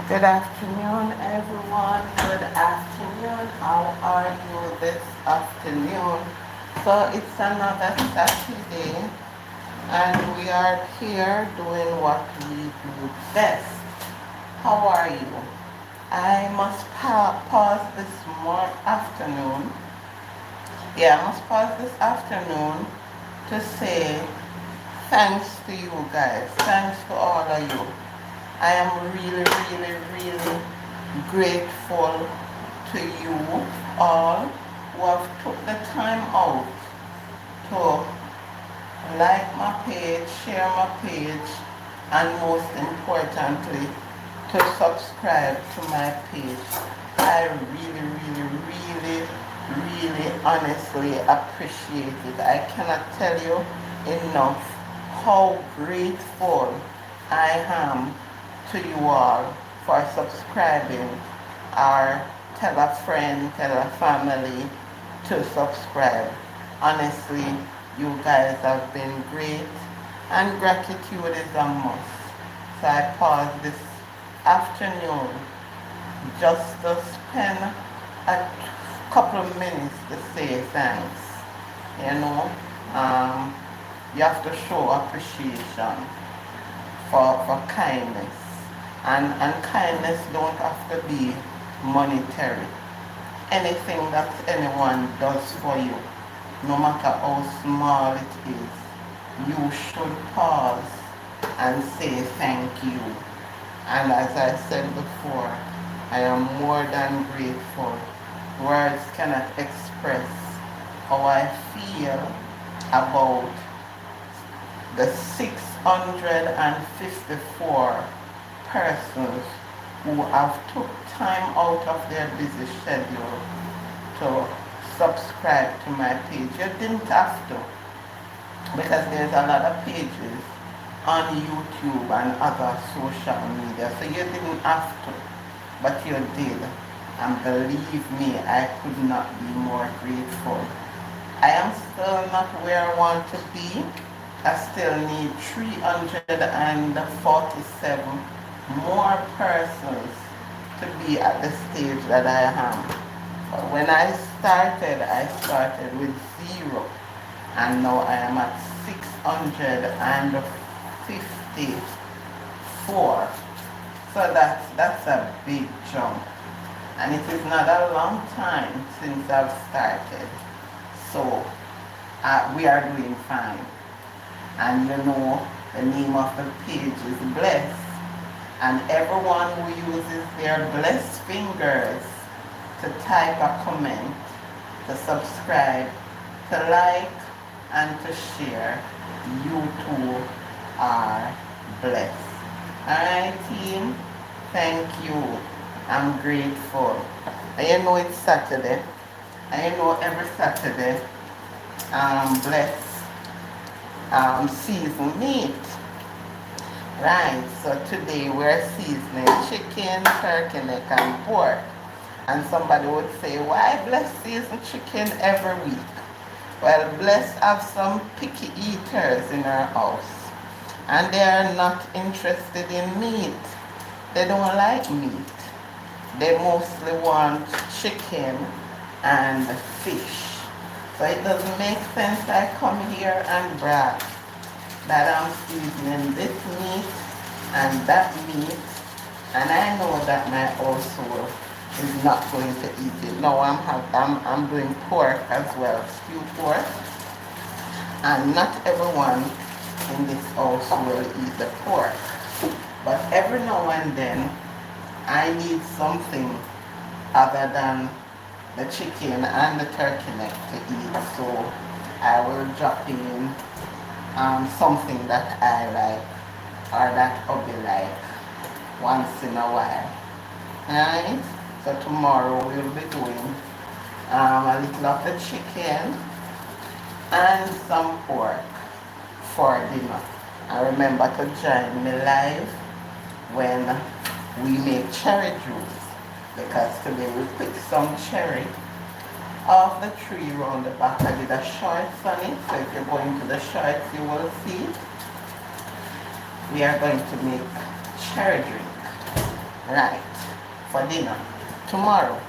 Good afternoon, everyone. Good afternoon. How are you this afternoon? So it's another Saturday, and we are here doing what we do best. How are you? I must pause this afternoon. Yeah, I must pause this afternoon to say thanks to you guys. Thanks to all of you. I am really grateful to you all who have took the time out to like my page, share my page, and most importantly, to subscribe to my page. I really honestly appreciate it. I cannot tell you enough how grateful I am to you all for subscribing, or tell a friend, tell a family to subscribe. Honestly, you guys have been great, and gratitude is a must. So I pause this afternoon just to spend a couple of minutes to say thanks. You know, um, you have to show appreciation for kindness. And kindness don't have to be monetary. Anything that anyone does for you, no matter how small it is, you should pause and say thank you. And as I said before, I am more than grateful. Words cannot express how I feel about the 654 persons who have took time out of their busy schedule to subscribe to my page. You didn't have to, because there's a lot of pages on YouTube and other social media, so you didn't have to, but you did. And believe me, I could not be more grateful. I am still not where I want to be. I still need 347 more persons to be at the stage that I am. But when I started with 0, and now I am at 654. So that's a big jump. And it is not a long time since I've started. So we are doing fine. And you know, the name of the page is Blessed. And everyone who uses their blessed fingers to type a comment, to subscribe, to like, and to share, you too are blessed. Alright, team, thank you. I'm grateful. And you know it's Saturday. And you know every Saturday, bless season meat. Right, so today we're seasoning chicken, turkey neck, and pork. And somebody would say, why Bless season chicken every week? Well, Bless have some picky eaters in our house. And they are not interested in meat. They don't like meat. They mostly want chicken and fish. So it doesn't make sense I come here and brag that I'm seasoning this meat and that meat, and I know that my household is not going to eat it. No, I'm doing pork as well, stew pork, and not everyone in this house will eat the pork. But every now and then, I need something other than the chicken and the turkey neck to eat, so I will drop in something that I like or that hubby like once in a while. Alright, so tomorrow we'll be doing a little of the chicken and some pork for dinner. And remember to join me live when we make cherry juice, because today we pick some cherry off the tree around the back. I did a shorts on it, so if you're going to the shorts you will see we are going to make cherry drink. right, for dinner tomorrow.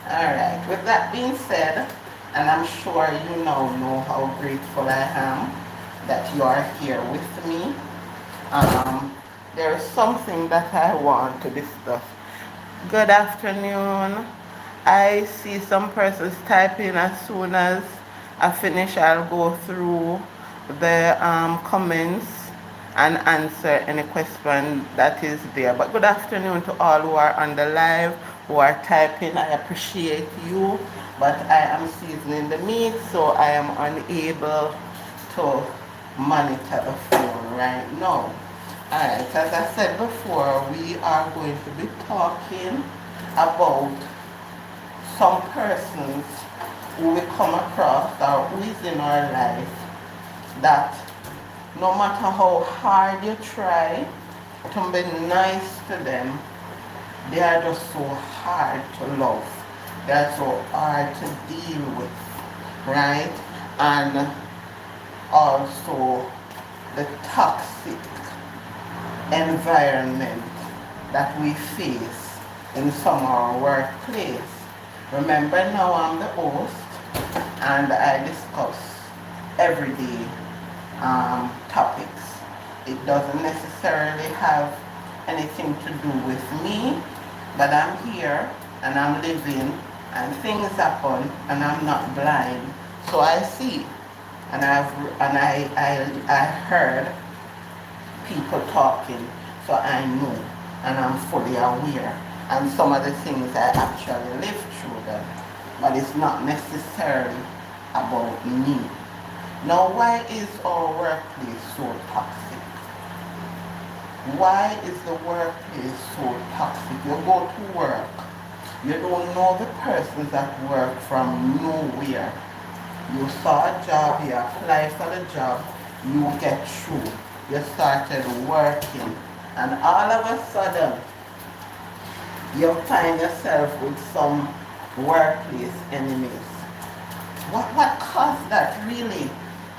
Alright, with that being said, and I'm sure you now know how grateful I am that you are here with me. Um, there is something that I want to discuss. Good afternoon. I see some persons typing. As soon as I finish, I'll go through the comments and answer any question that is there. But good afternoon to all who are on the live, who are typing. I appreciate you, but I am seasoning the meat, so I am unable to monitor the phone right now. Alright, as I said before, we are going to be talking about some persons who we come across or who is in our life that no matter how hard you try to be nice to them, they are just so hard to love. They are so hard to deal with, right? And also the toxic environment that we face in some of our workplace. Remember, now I'm the host and I discuss everyday topics. It doesn't necessarily have anything to do with me, but I'm here and I'm living and things happen and I'm not blind. So I see and I heard people talking, so I know and I'm fully aware. And some of the things I actually live through them, but it's not necessarily about me. Now, why is our workplace so toxic? Why is the workplace so toxic? You go to work, you don't know the persons at work from nowhere. You saw a job, you apply for the job, you get through, you started working, and all of a sudden, you find yourself with some workplace enemies. What caused that really?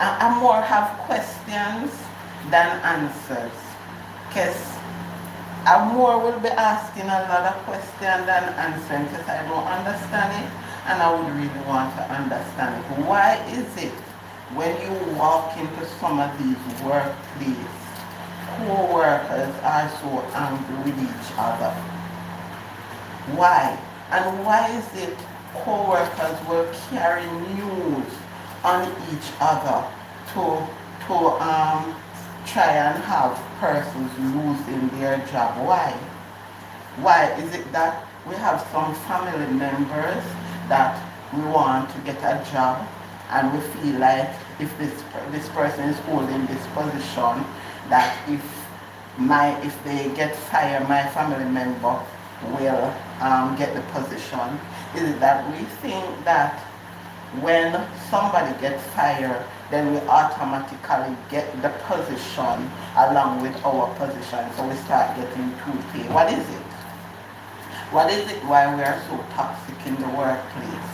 I more have questions than answers. Because I more will be asking a lot of questions than answering because I don't understand it and I would really want to understand it. Why is it when you walk into some of these workplaces, co-workers are so angry with each other? Why? And why is it co-workers will carry news on each other to try and have persons losing their job? Why? Why is it that we have some family members that we want to get a job and we feel like if this person is holding this position, that if they get fired, my family member will get the position? Is it that we think that when somebody gets fired, then we automatically get the position along with our position, so we start getting two pay? What is it? What is it why we are so toxic in the workplace?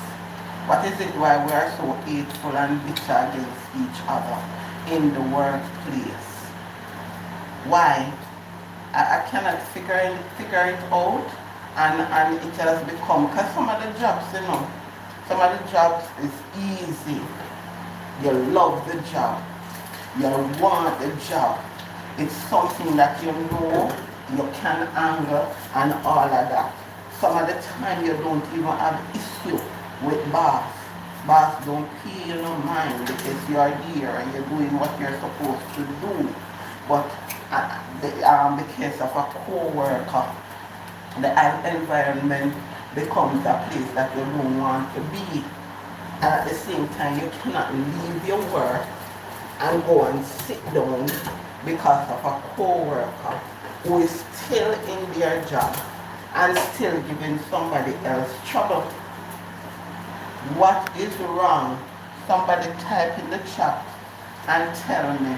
What is it why we are so hateful and bitter against each other in the workplace? Why? I cannot figure it out, and it has become, because some of the jobs, some of the jobs is easy. You love the job. You want the job. It's something that you know you can handle and all of that. Some of the time you don't even have issue with boss. Boss don't pay you no mind because you are there and you're doing what you're supposed to do. But the case of a co-worker, the environment becomes a place that you don't want to be. And at the same time, you cannot leave your work and go and sit down because of a co-worker who is still in their job and still giving somebody else trouble. What is wrong? Somebody type in the chat and tell me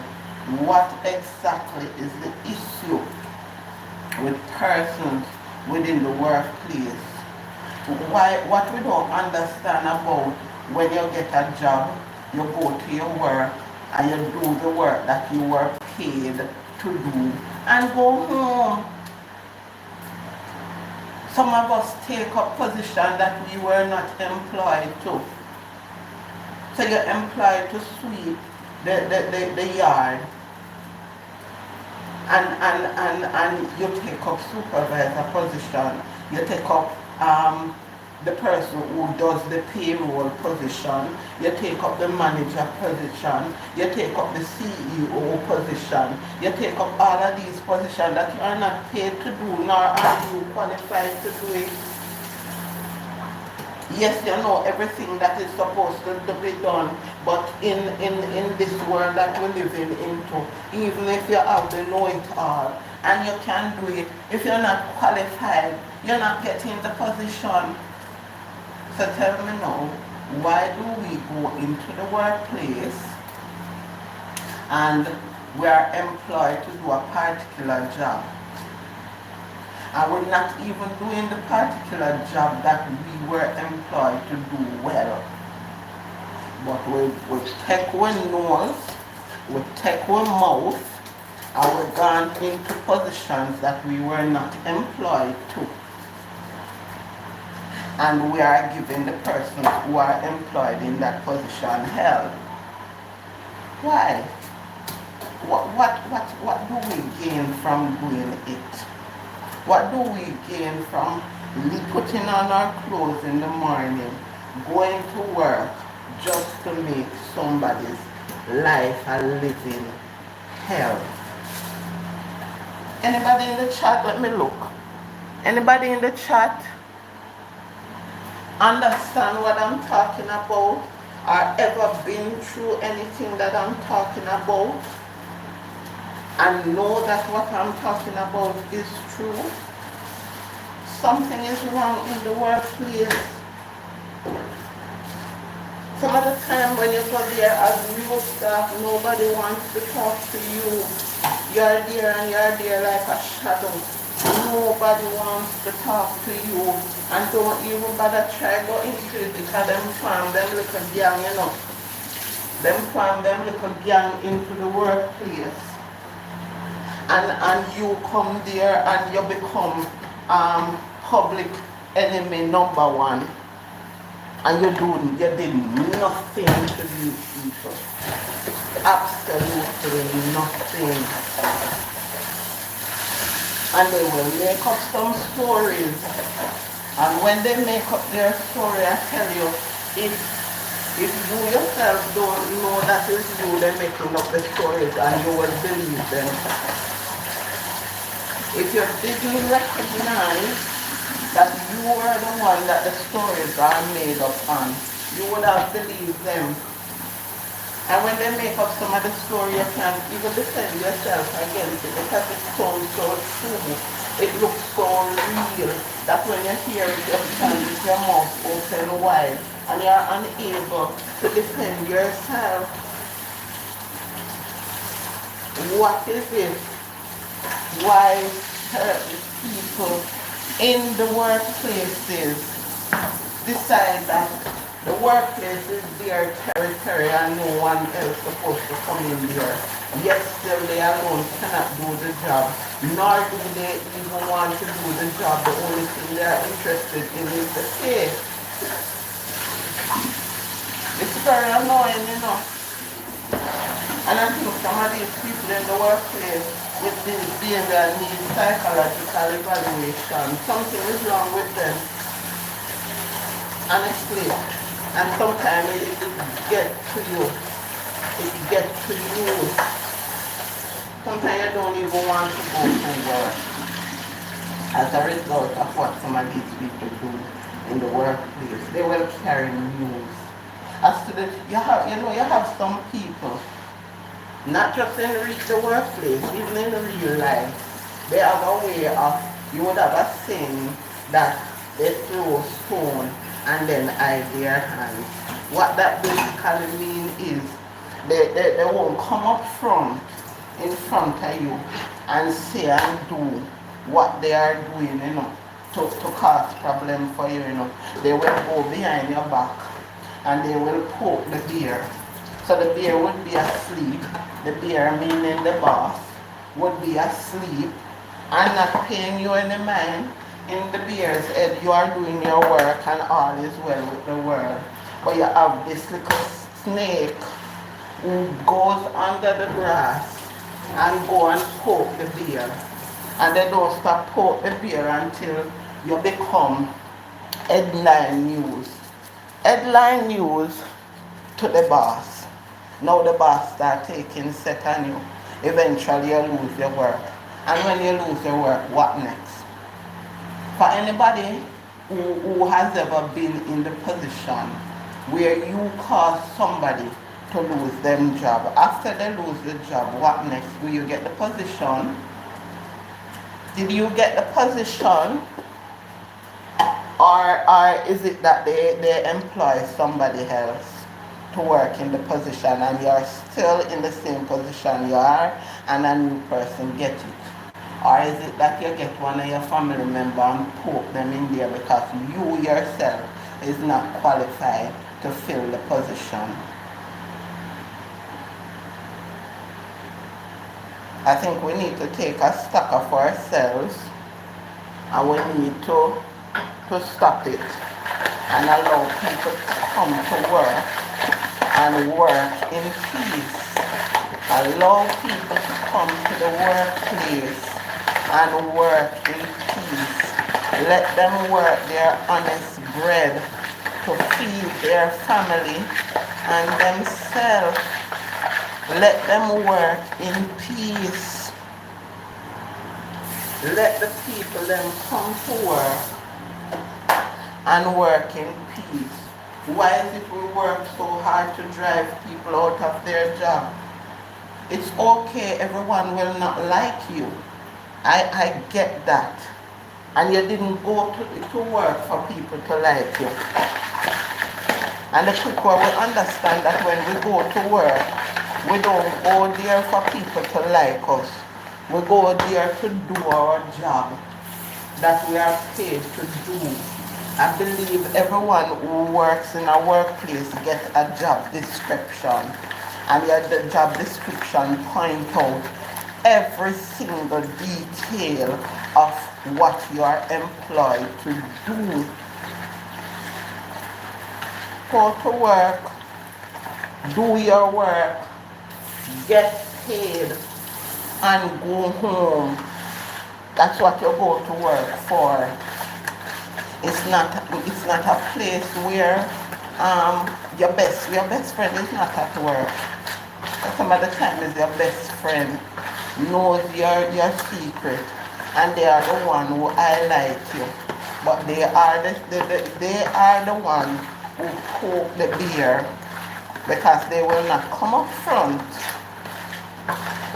what exactly is the issue with persons within the workplace. What we don't understand about when you get a job, you go to your work and you do the work that you were paid to do and go home. Some of us take up position that we were not employed to. So you're employed to sweep the yard, and you take up supervisor position. You take up the person who does the payroll position. You take up the manager position. You take up the CEO position. You take up all of these positions that you are not paid to do, nor are you qualified to do it. Yes, you know everything that is supposed to be done, but in this world that we're living into, even if you have the know-it-all, and you can do it, if you're not qualified, you're not getting the position. So tell me now, why do we go into the workplace and we are employed to do a particular job? And we're not even doing the particular job that we were employed to do well. But we take our nose, we take our mouth, and we're gone into positions that we were not employed to. And we are giving the persons who are employed in that position hell. Why? What do we gain from doing it? What do we gain from putting on our clothes in the morning, going to work just to make somebody's life a living hell? Anybody in the chat? Let me look. Anybody in the chat understand what I'm talking about, or ever been through anything that I'm talking about, and know that what I'm talking about is true? Something is wrong in the workplace. Some of the time when you go there as new staff, nobody wants to talk to you. You're there and you're there like a shadow. Nobody wants to talk to you, and don't even bother try go into it because them form them little gang, you know. Them form them little gang into the workplace. And you come there and you become public enemy number one, and you did nothing to these people, absolutely nothing. And they will make up some stories, and when they make up their story, I tell you, if you yourself don't know that it's you, they're making up the stories, and you will believe them. If you didn't recognize that you are the one that the stories are made up on, you would have believed them. And when they make up some of the story, you can't even defend yourself against it because it sounds so true. It looks so real that when you hear it, you stand with your mouth open wide and you're unable to defend yourself. What is it? Why certain people in the workplaces decide that the workplace is their territory and no one else is supposed to come in there? Yet still they alone cannot do the job, nor do they even want to do the job. The only thing they are interested in is the pay. It's very annoying, you know. And I think some of these people in the workplace with this behavior need psychological evaluation. Something is wrong with them, honestly. And sometimes it gets to you. It gets to you. Sometimes you don't even want to go to work as a result of what some of these people do in the workplace. They will carry news. As to the, you have some people, not just in the workplace, even in the real life, they have a way of, you would have a saying that they throw stone and then hide their hands. What that basically means is they won't come up front in front of you and say and do what they are doing, you know, to cause problem for you, you know. They will go behind your back and they will poke the bear. So the bear would be asleep. The bear, meaning the boss, would be asleep and not paying you any mind. in the bear's head, you are doing your work and all is well with the world. But you have this little snake who goes under the grass and go and poke the bear. And they don't stop poke the bear until you become headline news. Headline news to the boss. Now the boss start taking set on you. Eventually you lose your work. And when you lose your work, what next? For anybody who has ever been in the position where you cause somebody to lose them job, after they lose the job, what next? Will you get the position? Did you get the position? Or is it that they employ somebody else to work in the position and you're still in the same position you are and a new person get it? Or is it that you get one of your family member and poke them in there because you yourself is not qualified to fill the position? I think we need to take a stock of ourselves and we need to stop it and allow people to come to work and work in peace. Allow people to come to the workplace and work in peace. Let them work their honest bread to feed their family and themselves. Let them work in peace. Let the people then come to work and work in peace. Why is it we work so hard to drive people out of their job? It's okay, everyone will not like you. I get that. And you didn't go to work for people to like you. And the quicker we understand that when we go to work, we don't go there for people to like us. We go there to do our job that we are paid to do. I believe everyone who works in a workplace gets a job description. And the job description points out every single detail of what you are employed to do. Go to work, do your work, get paid, and go home. That's what you go to work for. It's not a place where your best friend is not at work. Some of the time is your best friend knows your secret and they are the one who highlight you. But they are the one who poke the bear because they will not come up front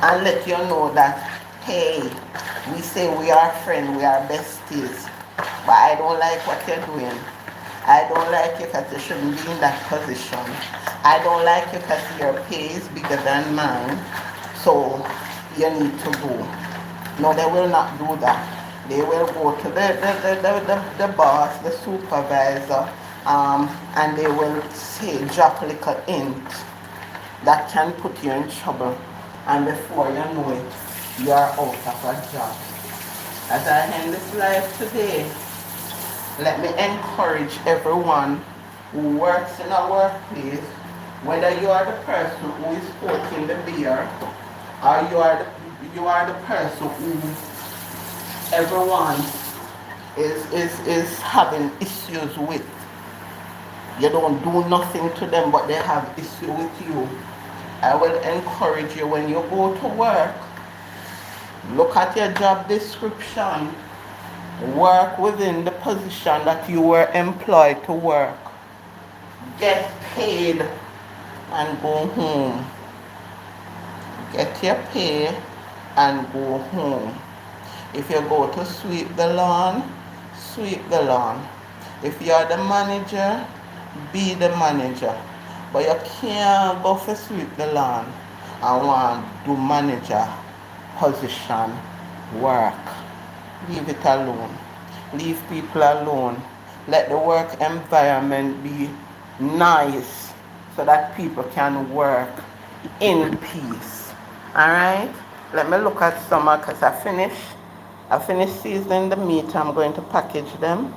and let you know that, hey, we say we are friends, we are besties, but I don't like what you're doing. I don't like you because you shouldn't be in that position. I don't like you because your pay is bigger than mine, so you need to go. No, they will not do that. They will go to the boss, the supervisor, and they will say, drop a little hint that can put you in trouble. And before you know it, you are out of a job. As I end this live today, let me encourage everyone who works in a workplace, whether you are the person who is poking the bear, or you are the person who everyone is having issues with. You don't do nothing to them, but they have issue with you. I will encourage you when you go to work, look at your job description, work within the position that you were employed to work, get paid, and go home. Get your pay and go home. If you go to sweep the lawn, sweep the lawn. If you are the manager, be the manager. But you can't go for sweep the lawn and want to do manager position work. Leave it alone. Leave people alone. Let the work environment be nice so that people can work in peace. Alright? Let me look at some because I finished. I finished seasoning the meat. I'm going to package them.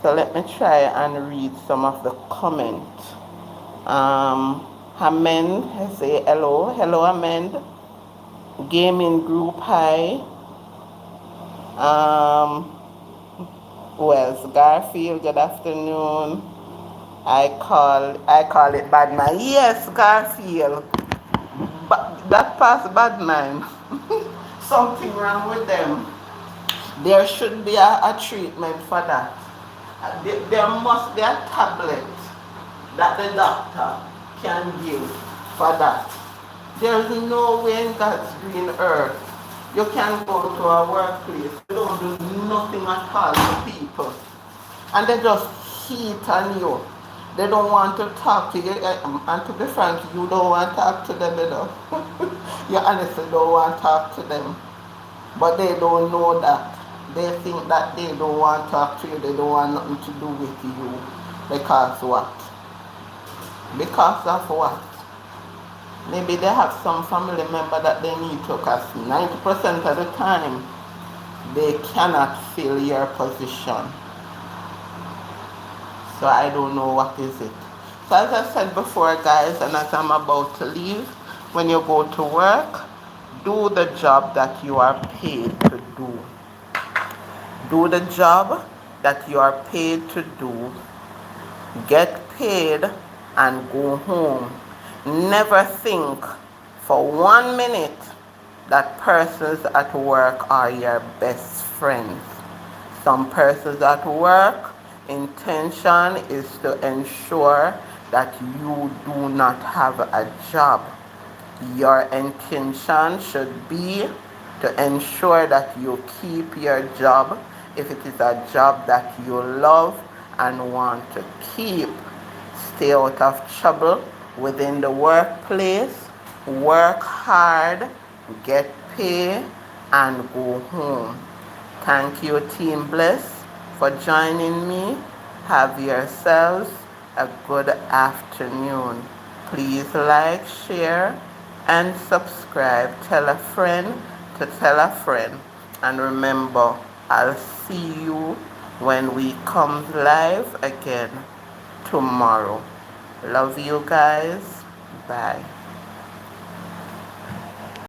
So let me try and read some of the comments. Amend say hello. Hello, Amend. Gaming group, hi. Um, who else? Garfield, good afternoon. I call it bad man. Yes, Garfield. But that past bad man. Something wrong with them. There should be a treatment for that. There must be a tablet that the doctor can give for that. There's no way in God's green earth you can go to a workplace, you don't do nothing at all to people, and they just hate on you. They don't want to talk to you, and to be frank, you don't want to talk to them, you know. You honestly don't want to talk to them, but they don't know that. They think that they don't want to talk to you, they don't want nothing to do with you. Because what? Because of what? Maybe they have some family member that they need to, because 90% of the time, they cannot fill your position. So I don't know what is it. So as I said before, guys, and as I'm about to leave, when you go to work, do the job that you are paid to do. Do the job that you are paid to do. Get paid and go home. Never think for 1 minute that persons at work are your best friends. Some persons at work, intention is to ensure that you do not have a job. Your intention should be to ensure that you keep your job if it is a job that you love and want to keep. Stay out of trouble within the workplace, work hard, get pay, and go home. Thank you, Team Bliss, for joining me. Have yourselves a good afternoon. Please like, share, and subscribe. Tell a friend to tell a friend. And remember, I'll see you when we come live again tomorrow. Love you guys. Bye.